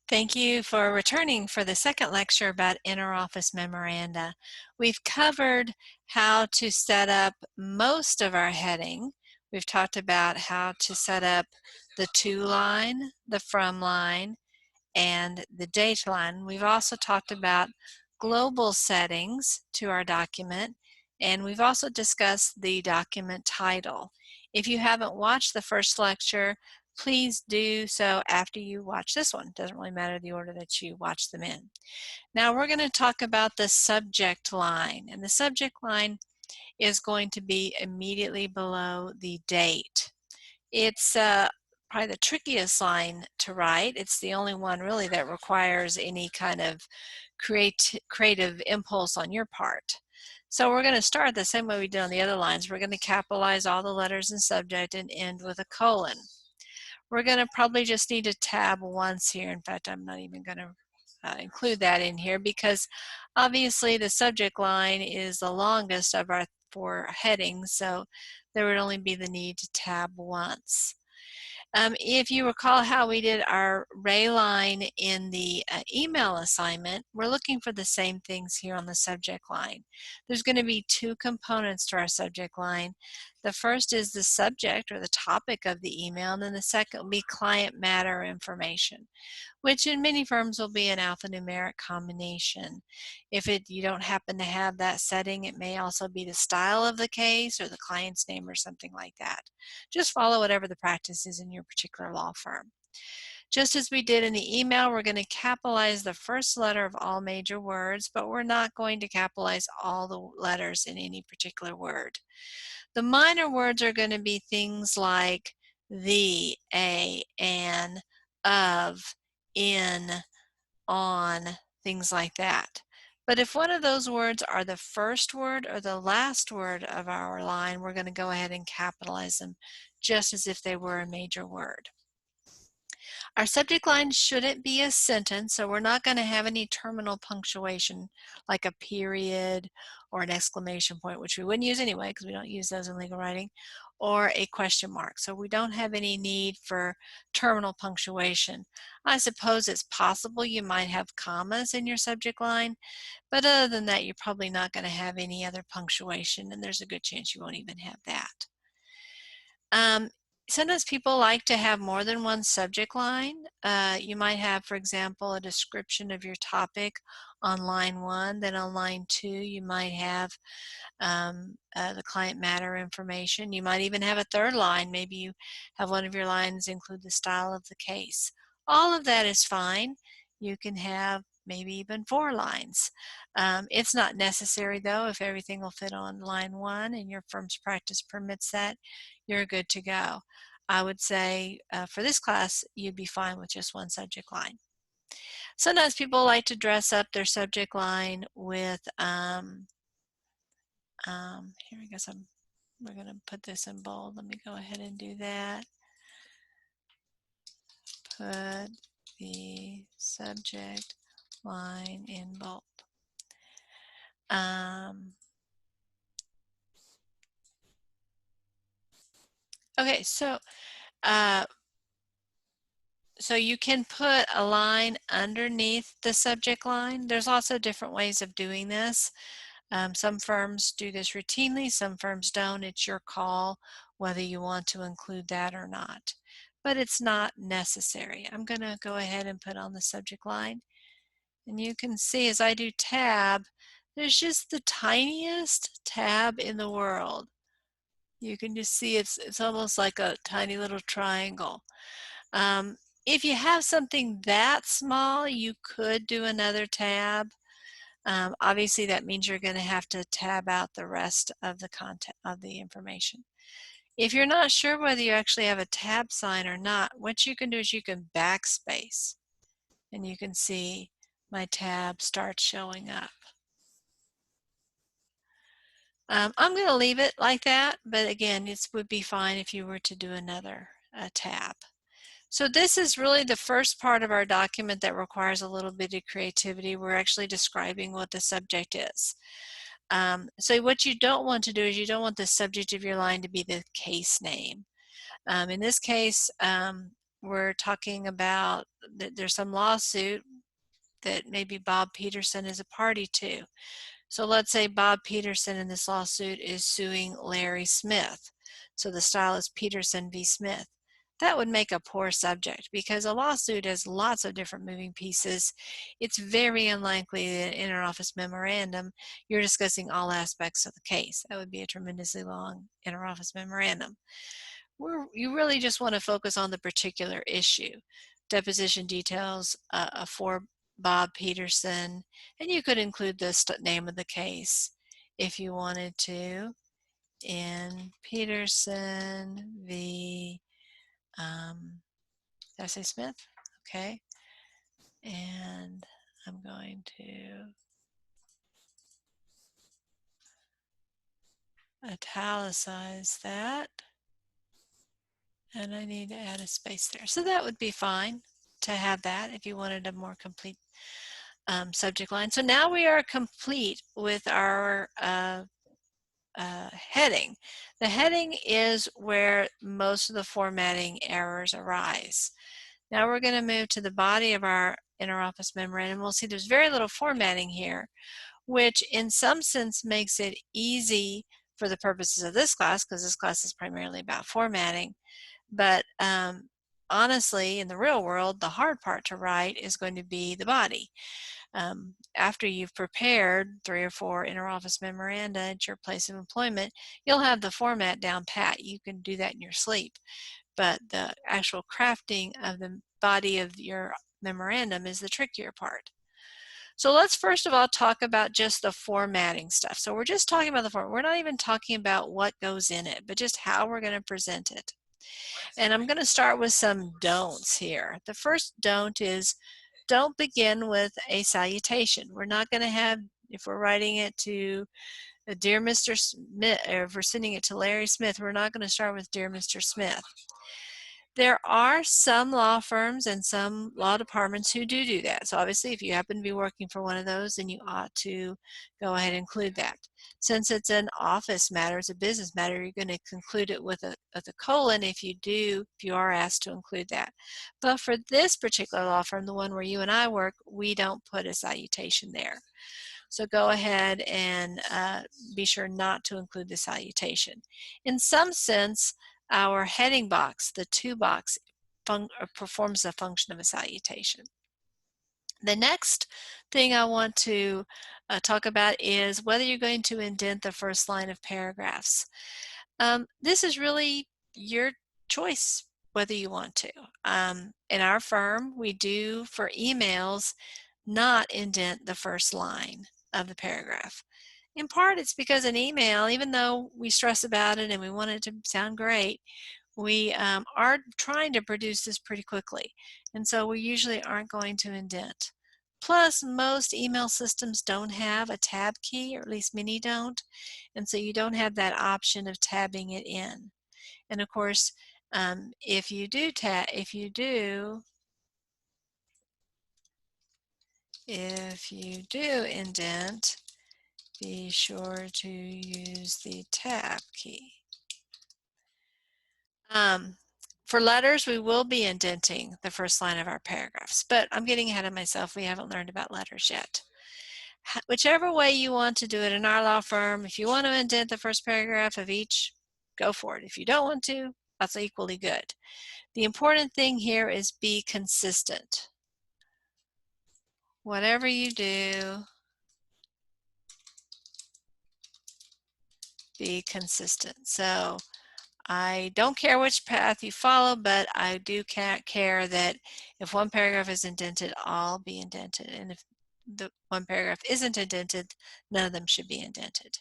Thank you for returning for the second lecture about interoffice memoranda. We've covered how to set up most of our heading. We've talked about how to set up the to line, the from line, and the date line. We've also talked about global settings to our document, and we've also discussed the document title. If you haven't watched the first lecture, please do so after you watch this one. It doesn't really matter the order that you watch them in. Now we're going to talk about the subject line, and the subject line is going to be immediately below the date. It's probably the trickiest line to write. It's the only one really that requires any kind of creative impulse on your part. So we're going to start the same way we did on the other lines. We're going to capitalize all the letters in subject and end with a colon. We're going to probably just need to tab once here. In fact, I'm not even going to include that in here because obviously the subject line is the longest of our four headings, so there would only be the need to tab once. If you recall how we did our ray line in the email assignment, we're looking for the same things here on the subject line. There's going to be two components to our subject line. The first is the subject or the topic of the email, and then the second will be client matter information, which in many firms will be an alphanumeric combination. If you don't happen to have that setting, it may also be the style of the case or the client's name or something like that. Just follow whatever the practice is in your particular law firm. Just as we did in the email, we're going to capitalize the first letter of all major words, but we're not going to capitalize all the letters in any particular word. The minor words are going to be things like the, a, an, of, in, on, things like that. But if one of those words are the first word or the last word of our line, we're going to go ahead and capitalize them just as if they were a major word. Our subject line shouldn't be a sentence, so we're not going to have any terminal punctuation like a period or an exclamation point, which we wouldn't use anyway because we don't use those in legal writing, or a question mark. So we don't have any need for terminal punctuation. I suppose it's possible you might have commas in your subject line, but other than that, you're probably not going to have any other punctuation, and there's a good chance you won't even have that. Sometimes people like to have more than one subject line. You might have, for example, a description of your topic on line 1. Then on line 2, you might have the client matter information. You might even have a third line. Maybe you have one of your lines include the style of the case. All of that is fine. You can have maybe even 4 lines. It's not necessary though. If everything will fit on line 1 and your firm's practice permits that, you're good to go. I would say for this class, you'd be fine with just one subject line. Sometimes people like to dress up their subject line with, here I guess we're going to put this in bold. Let me go ahead and do that. Put the subject line in bold. Okay, so you can put a line underneath the subject line. There's also different ways of doing this. Some firms do this routinely, some firms don't. It's your call whether you want to include that or not. But it's not necessary. I'm going to go ahead and put on the subject line. And you can see as I do tab, there's just the tiniest tab in the world. You can just see it's almost like a tiny little triangle. If you have something that small, you could do another tab. Obviously, that means you're going to have to tab out the rest of the content of the information. If you're not sure whether you actually have a tab sign or not, what you can do is you can backspace, and you can see my tab start showing up. I'm going to leave it like that, but again, it would be fine if you were to do another tab. So this is really the first part of our document that requires a little bit of creativity. We're actually describing what the subject is. So what you don't want to do is you don't want the subject of your line to be the case name. In this case, we're talking about that there's some lawsuit that maybe Bob Peterson is a party to. So let's say Bob Peterson in this lawsuit is suing Larry Smith. So the style is Peterson v. Smith. That would make a poor subject because a lawsuit has lots of different moving pieces. It's very unlikely that in an interoffice memorandum you're discussing all aspects of the case. That would be a tremendously long interoffice memorandum. You really just want to focus on the particular issue. Deposition details for Bob Peterson, and you could include the name of the case if you wanted to in Peterson v. Did I say Smith? Okay. And I'm going to italicize that. And I need to add a space there. So that would be fine to have that if you wanted a more complete subject line. So now we are complete with our heading. The heading is where most of the formatting errors arise. Now we're going to move to the body of our interoffice memorandum. We'll see there's very little formatting here, which in some sense makes it easy for the purposes of this class, because this class is primarily about formatting. But honestly, in the real world, the hard part to write is going to be the body. After you've prepared 3 or 4 interoffice memoranda at your place of employment, you'll have the format down pat. You can do that in your sleep. But the actual crafting of the body of your memorandum is the trickier part. So let's first of all talk about just the formatting stuff. So we're just talking about the format. We're not even talking about what goes in it, but just how we're going to present it. And I'm going to start with some don'ts here. The first don't is don't begin with a salutation. We're not going to have, if we're writing it to Dear Mr. Smith, or if we're sending it to Larry Smith, we're not going to start with Dear Mr. Smith. There are some law firms and some law departments who do that. So obviously if you happen to be working for one of those, then you ought to go ahead and include that. Since it's an office matter, it's a business matter, you're going to conclude it with a colon if you are asked to include that. But for this particular law firm, the one where you and I work, we don't put a salutation there. So go ahead and be sure not to include the salutation. In some sense, our heading box, the to box, performs the function of a salutation. The next thing I want to talk about is whether you're going to indent the first line of paragraphs. This is really your choice whether you want to. In our firm, we do for emails not indent the first line of the paragraph. In part, it's because an email, even though we stress about it and we want it to sound great, we are trying to produce this pretty quickly. And so we usually aren't going to indent. Plus, most email systems don't have a tab key, or at least many don't. And so you don't have that option of tabbing it in. And of course, if you do indent, be sure to use the tab key. For letters, we will be indenting the first line of our paragraphs, but I'm getting ahead of myself. We haven't learned about letters yet. Whichever way you want to do it in our law firm, if you want to indent the first paragraph of each, go for it. If you don't want to, that's equally good. The important thing here is be consistent. Whatever you do, be consistent. So I don't care which path you follow, but I do care that if one paragraph is indented, all be indented. And if the one paragraph isn't indented, none of them should be indented.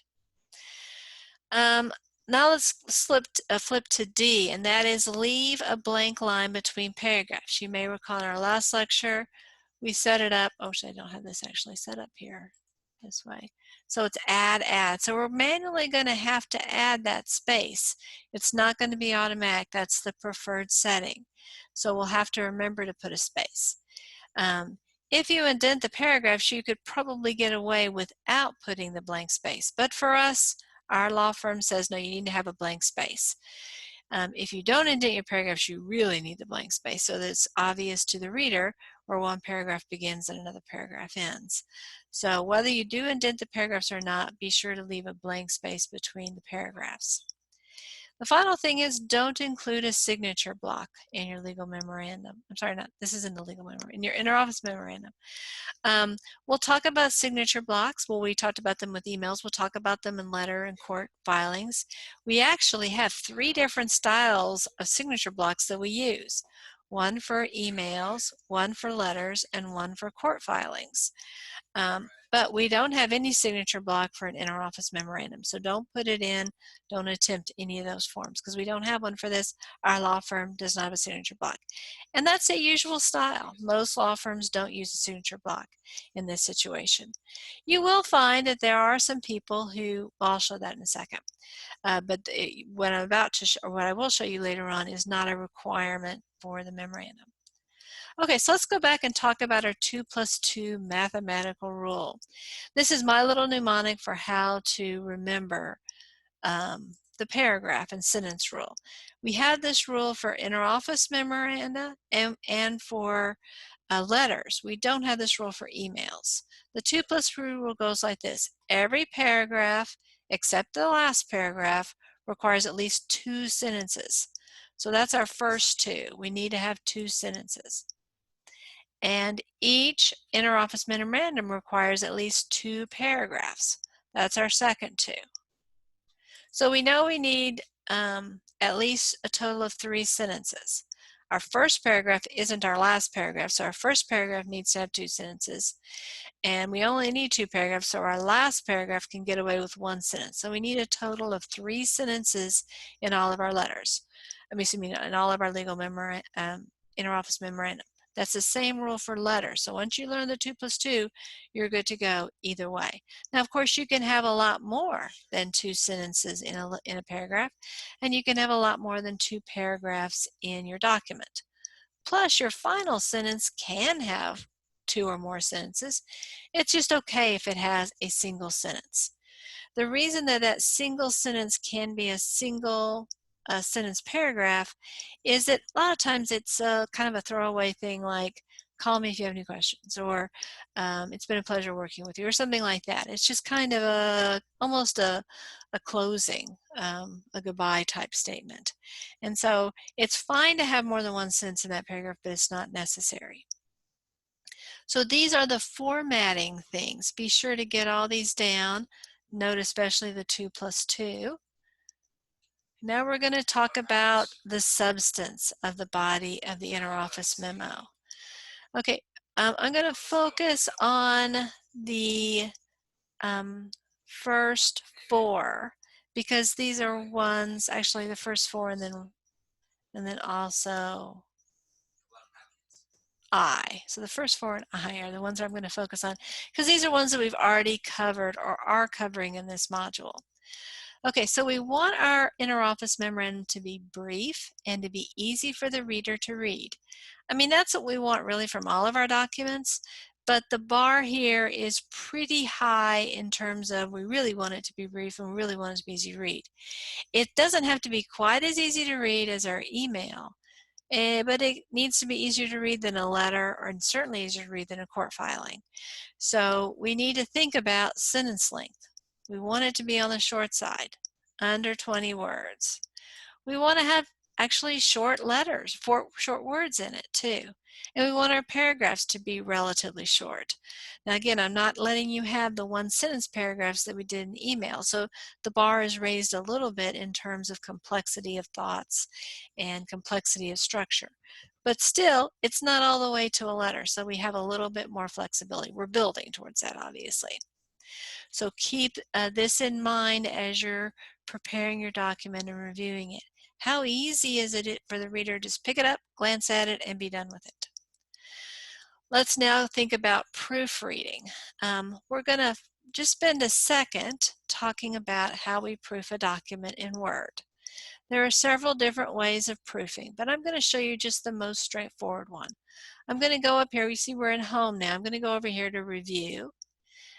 Now let's flip to D, and that is leave a blank line between paragraphs. You may recall in our last lecture, we set it up. Oh, I don't have this actually set up here this way. So it's add. So we're manually going to have to add that space. It's not going to be automatic. That's the preferred setting. So we'll have to remember to put a space. If you indent the paragraphs, you could probably get away without putting the blank space. But for us, our law firm says, no, you need to have a blank space. If you don't indent your paragraphs, you really need the blank space so that it's obvious to the reader where one paragraph begins and another paragraph ends. So whether you do indent the paragraphs or not, be sure to leave a blank space between the paragraphs. The final thing is, don't include a signature block in your legal memorandum. I'm sorry, this is in the legal memorandum, in your interoffice memorandum. We'll talk about signature blocks. Well, we talked about them with emails. We'll talk about them in letter and court filings. We actually have 3 different styles of signature blocks that we use. One for emails, one for letters, and one for court filings. But we don't have any signature block for an interoffice memorandum, so don't put it in, don't attempt any of those forms because we don't have one for this. Our law firm does not have a signature block. And that's a usual style. Most law firms don't use a signature block in this situation. You will find that there are some people who, well, I'll show that in a second. What I'm about to show, or what I will show you later on, is not a requirement for the memorandum. Okay, so let's go back and talk about our 2+2 mathematical rule. This is my little mnemonic for how to remember the paragraph and sentence rule. We have this rule for interoffice memoranda and for letters. We don't have this rule for emails. The 2+2 rule goes like this. Every paragraph except the last paragraph requires at least 2 sentences. So that's our first 2. We need to have 2 sentences. And each interoffice memorandum requires at least 2 paragraphs. That's our second 2. So we know we need at least a total of 3 sentences. Our first paragraph isn't our last paragraph, so our first paragraph needs to have 2 sentences. And we only need 2 paragraphs, so our last paragraph can get away with 1 sentence. So we need a total of 3 sentences in all of our letters. In all of our legal interoffice memorandum. That's the same rule for letters. So once you learn the 2+2, you're good to go either way. Now, of course, you can have a lot more than 2 sentences in a paragraph, and you can have a lot more than 2 paragraphs in your document. Plus, your final sentence can have 2 or more sentences. It's just okay if it has a single sentence. The reason that that single sentence can be a single sentence paragraph is that a lot of times it's kind of a throwaway thing like, call me if you have any questions, or it's been a pleasure working with you, or something like that. It's just kind of almost a closing, a goodbye type statement. And so it's fine to have more than 1 sentence in that paragraph, but it's not necessary. So these are the formatting things. Be sure to get all these down. Note especially the 2+2. Now we're going to talk about the substance of the body of the interoffice memo. Okay, I'm going to focus on the first 4 because these are ones, actually the first 4 and then also I. So the first 4 and I are the ones that I'm going to focus on because these are ones that we've already covered or are covering in this module. Okay, so we want our interoffice memorandum to be brief and to be easy for the reader to read. I mean, that's what we want really from all of our documents, but the bar here is pretty high in terms of we really want it to be brief and we really want it to be easy to read. It doesn't have to be quite as easy to read as our email, but it needs to be easier to read than a letter, or certainly easier to read than a court filing. So we need to think about sentence length. We want it to be on the short side, under 20 words. We want to have actually short letters, short words in it too. And we want our paragraphs to be relatively short. Now again, I'm not letting you have the 1-sentence paragraphs that we did in email. So the bar is raised a little bit in terms of complexity of thoughts and complexity of structure. But still, it's not all the way to a letter. So we have a little bit more flexibility. We're building towards that, obviously. So keep this in mind as you're preparing your document and reviewing it. How easy is it for the reader to just pick it up, glance at it, and be done with it? Let's now think about proofreading. We're going to just spend a second talking about how we proof a document in Word. There are several different ways of proofing, but I'm going to show you just the most straightforward one. I'm going to go up here. You see we're in Home now. I'm going to go over here to Review,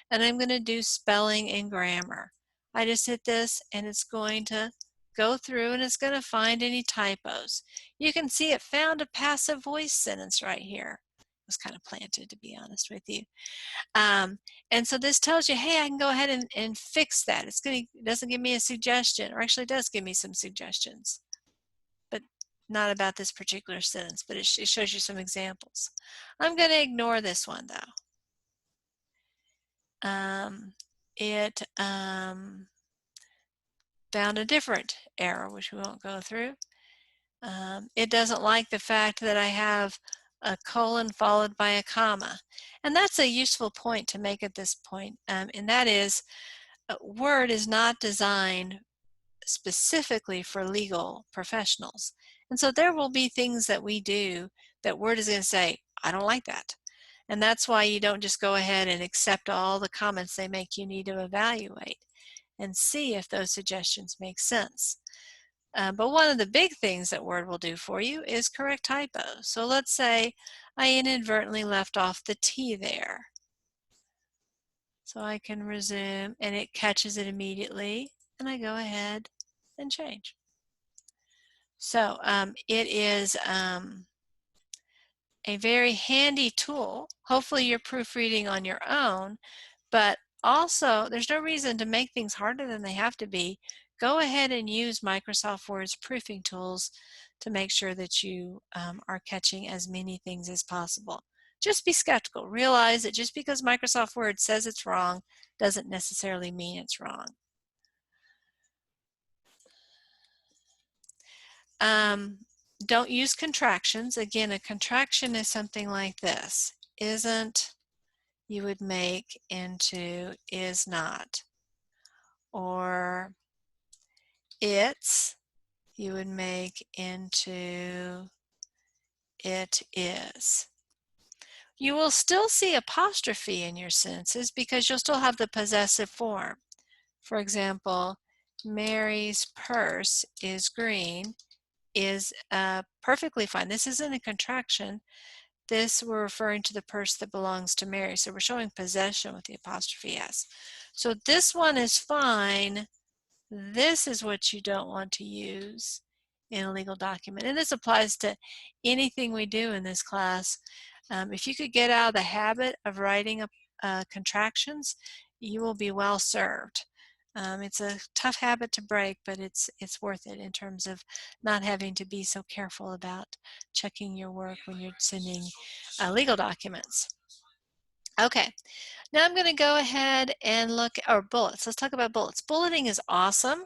and I'm going to do Spelling and Grammar. I just hit this, and it's going to go through and it's going to find any typos. You can see it found a passive voice sentence right here. It was kind of planted, to be honest with you. And so this tells you, hey, I can go ahead and fix that. It doesn't give me a suggestion, or actually does give me some suggestions, but not about this particular sentence, but it shows you some examples. I'm going to ignore this one though. It found a different error, which we won't go through. It doesn't like the fact that I have a colon followed by a comma. And that's a useful point to make at this point, and that is Word is not designed specifically for legal professionals. And so there will be things that we do that Word is going to say, I don't like that. And that's why you don't just go ahead and accept all the comments they make. You need to evaluate and see if those suggestions make sense. But one of the big things that Word will do for you is correct typos. So let's say I inadvertently left off the T there. So I can resume and it catches it immediately and I go ahead and change. So it is a very handy tool. Hopefully you're proofreading on your own, but also there's no reason to make things harder than they have to be. Go ahead and use Microsoft Word's proofing tools to make sure that you are catching as many things as possible. Just be skeptical. Realize that just because Microsoft Word says it's wrong doesn't necessarily mean it's wrong. Don't use contractions. Again, a contraction is something like this. Isn't, you would make into is not. Or it's, you would make into it is. You will still see apostrophe in your sentences because you'll still have the possessive form. For example, Mary's purse is green is perfectly fine. This isn't a contraction. This, we're referring to the purse that belongs to Mary. So we're showing possession with the apostrophe S. So this one is fine. This is what you don't want to use in a legal document. And this applies to anything we do in this class. If you could get out of the habit of writing contractions, you will be well served. It's a tough habit to break, but it's worth it in terms of not having to be so careful about checking your work when you're sending legal documents. Okay, now I'm going to go ahead and look at bullets. Let's talk about bullets. Bulleting is awesome.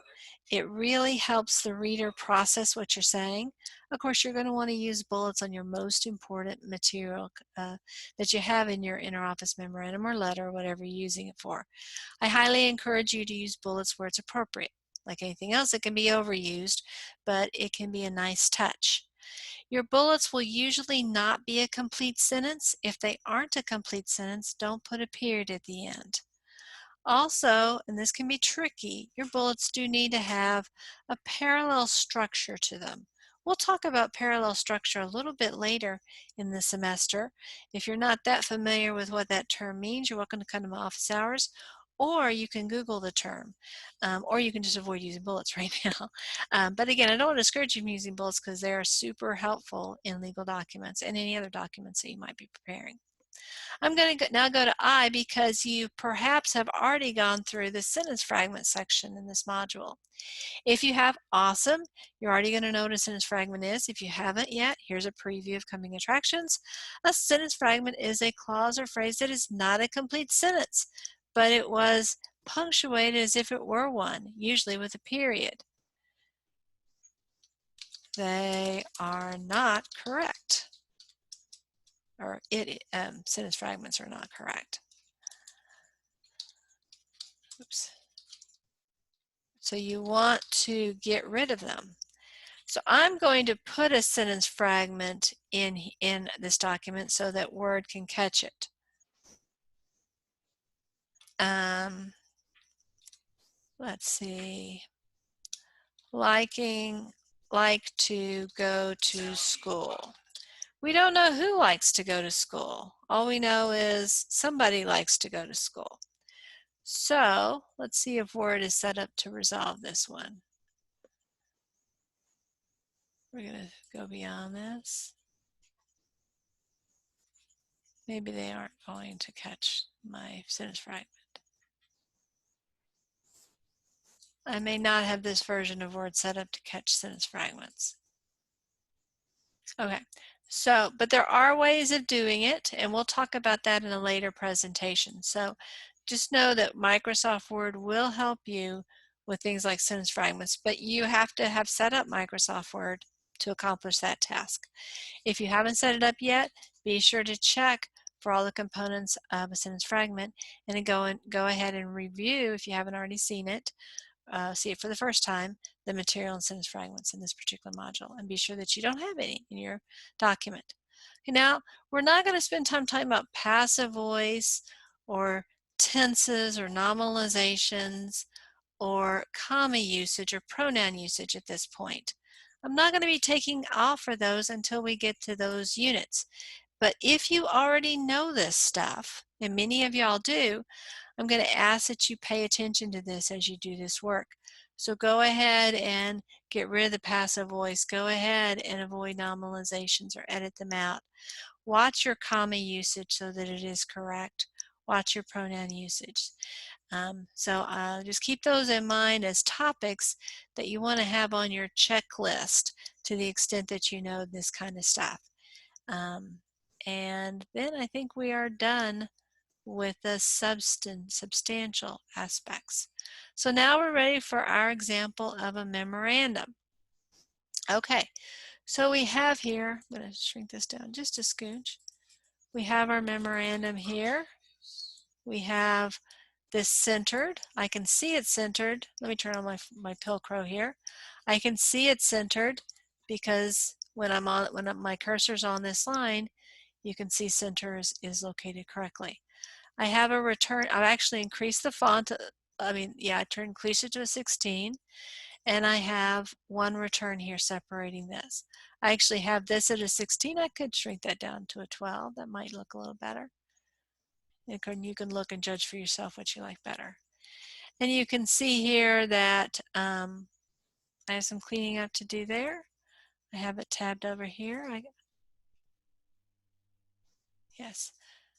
It really helps the reader process what you're saying. Of course, you're going to want to use bullets on your most important material that you have in your interoffice memorandum or letter, or whatever you're using it for. I highly encourage you to use bullets where it's appropriate. Like anything else, it can be overused, but it can be a nice touch. Your bullets will usually not be a complete sentence. If they aren't a complete sentence, don't put a period at the end. Also, and this can be tricky, your bullets do need to have a parallel structure to them. We'll talk about parallel structure a little bit later in the semester. If you're not that familiar with what that term means, you're welcome to come to my office hours, or you can Google the term, or you can just avoid using bullets right now. But again, I don't want to discourage you from using bullets because they are super helpful in legal documents and any other documents that you might be preparing. I'm going to now go to I because you perhaps have already gone through the sentence fragment section in this module. If you have, awesome. You're already going to know what a sentence fragment is. If you haven't yet, here's a preview of coming attractions. A sentence fragment is a clause or phrase that is not a complete sentence, but it was punctuated as if it were one, usually with a period. They are not correct. Or sentence fragments are not correct. Oops. So you want to get rid of them. So I'm going to put a sentence fragment in this document so that Word can catch it. Let's see. Like to go to school. We don't know who likes to go to school. All we know is somebody likes to go to school. So let's see if Word is set up to resolve this one. We're going to go beyond this. Maybe they aren't going to catch my sentence fragment. I may not have this version of Word set up to catch sentence fragments. Okay, so, but there are ways of doing it, and we'll talk about that in a later presentation. So just know that Microsoft Word will help you with things like sentence fragments, but you have to have set up Microsoft Word to accomplish that task. If you haven't set it up yet, be sure to check for all the components of a sentence fragment and then go ahead and review, if you haven't already seen it, see it for the first time, the material and sentence fragments in this particular module, and be sure that you don't have any in your document. Okay, now, we're not going to spend time talking about passive voice or tenses or nominalizations or comma usage or pronoun usage at this point. I'm not going to be taking off for those until we get to those units. But if you already know this stuff, and many of y'all do, I'm going to ask that you pay attention to this as you do this work. So go ahead and get rid of the passive voice. Go ahead and avoid nominalizations or edit them out. Watch your comma usage so that it is correct. Watch your pronoun usage. Just keep those in mind as topics that you want to have on your checklist to the extent that you know this kind of stuff. And then I think we are done with the substantial aspects. So now we're ready for our example of a memorandum. Okay, so we have here, I'm going to shrink this down just a scooch. We have our memorandum here. We have this centered. I can see it centered. Let me turn on my Pilcrow here. I can see it centered because when my cursor's on this line, you can see center is located correctly. I have a return. I've actually increased the font. I increased it to a 16, and I have one return here separating this. I actually have this at a 16. I could shrink that down to a 12. That might look a little better. You can look and judge for yourself what you like better. And you can see here that I have some cleaning up to do there. I have it tabbed over here. Yes.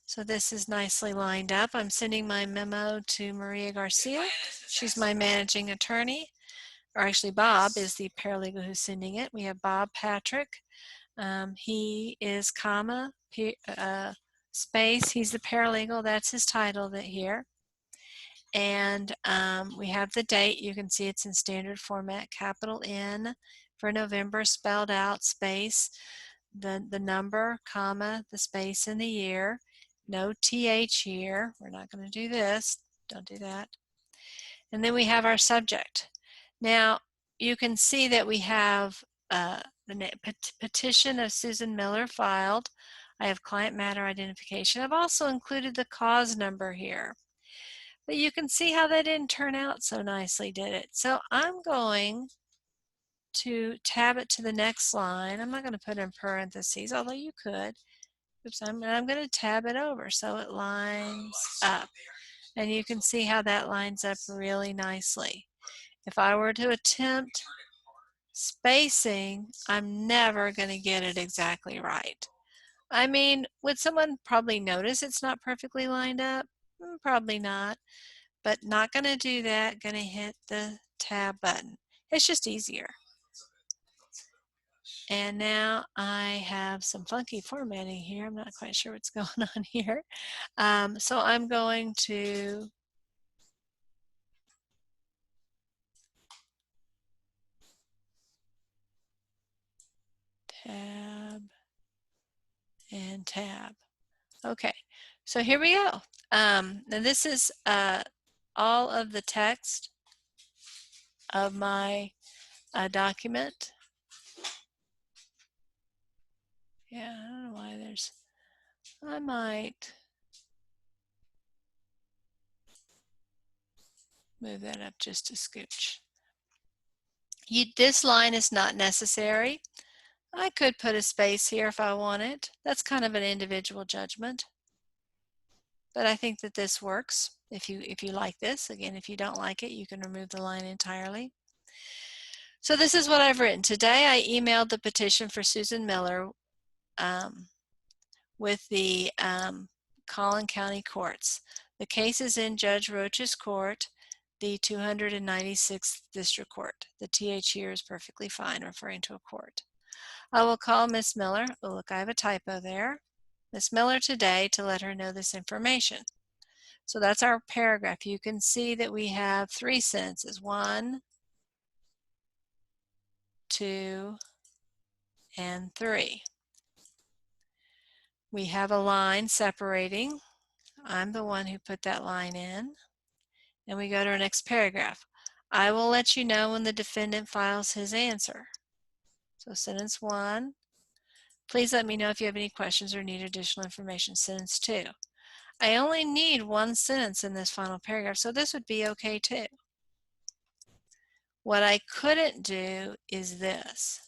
So this is nicely lined up. I'm sending my memo to Maria Garcia. She's my managing attorney. Or actually Bob is the paralegal who's sending it. We have Bob Patrick. He is comma, space. He's the paralegal. That's his title here. And we have the date. You can see it's in standard format, capital N for November, spelled out, space, the number, comma, the space, and the year. No TH here. We're not going to do this. Don't do that. And then we have our subject. Now, you can see that we have the petition of Susan Miller filed. I have client matter identification. I've also included the cause number here. But you can see how that didn't turn out so nicely, did it? So I'm going to tab it to the next line. I'm not going to put in parentheses, although you could. Oops, I'm going to tab it over so it lines up. And you can see how that lines up really nicely. If I were to attempt spacing, I'm never going to get it exactly right. I mean, would someone probably notice it's not perfectly lined up? Probably not. But not going to do that. Going to hit the tab button. It's just easier. And now I have some funky formatting here. I'm not quite sure what's going on here. So I'm going to tab and tab. Okay, so here we go. Now this is all of the text of my document. Yeah, I don't know why I might move that up just a scooch. This line is not necessary. I could put a space here if I wanted. That's kind of an individual judgment. But I think that this works. If you like this, again, if you don't like it, you can remove the line entirely. So this is what I've written. Today I emailed the petition for Susan Miller with the Collin County Courts. The case is in Judge Roach's court, the 296th District Court. The TH here is perfectly fine, referring to a court. I will call Miss Miller. Oh, look, I have a typo there. Miss Miller today to let her know this information. So that's our paragraph. You can see that we have 3 sentences. 1, 2, and 3. We have a line separating. I'm the one who put that line in. And we go to our next paragraph. I will let you know when the defendant files his answer. So sentence 1, please let me know if you have any questions or need additional information. Sentence 2, I only need 1 sentence in this final paragraph, so this would be okay too. What I couldn't do is this.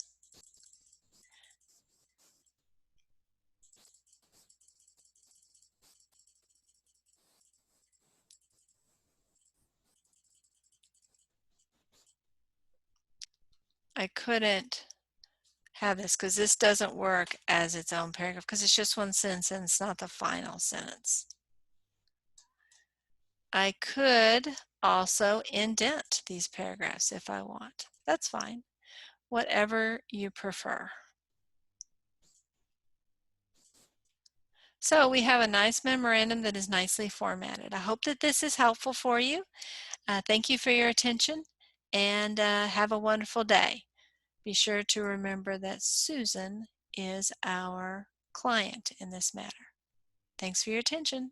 I couldn't have this because this doesn't work as its own paragraph because it's just 1 sentence and it's not the final sentence. I could also indent these paragraphs if I want. That's fine. Whatever you prefer. So we have a nice memorandum that is nicely formatted. I hope that this is helpful for you. Thank you for your attention and have a wonderful day. Be sure to remember that Susan is our client in this matter. Thanks for your attention.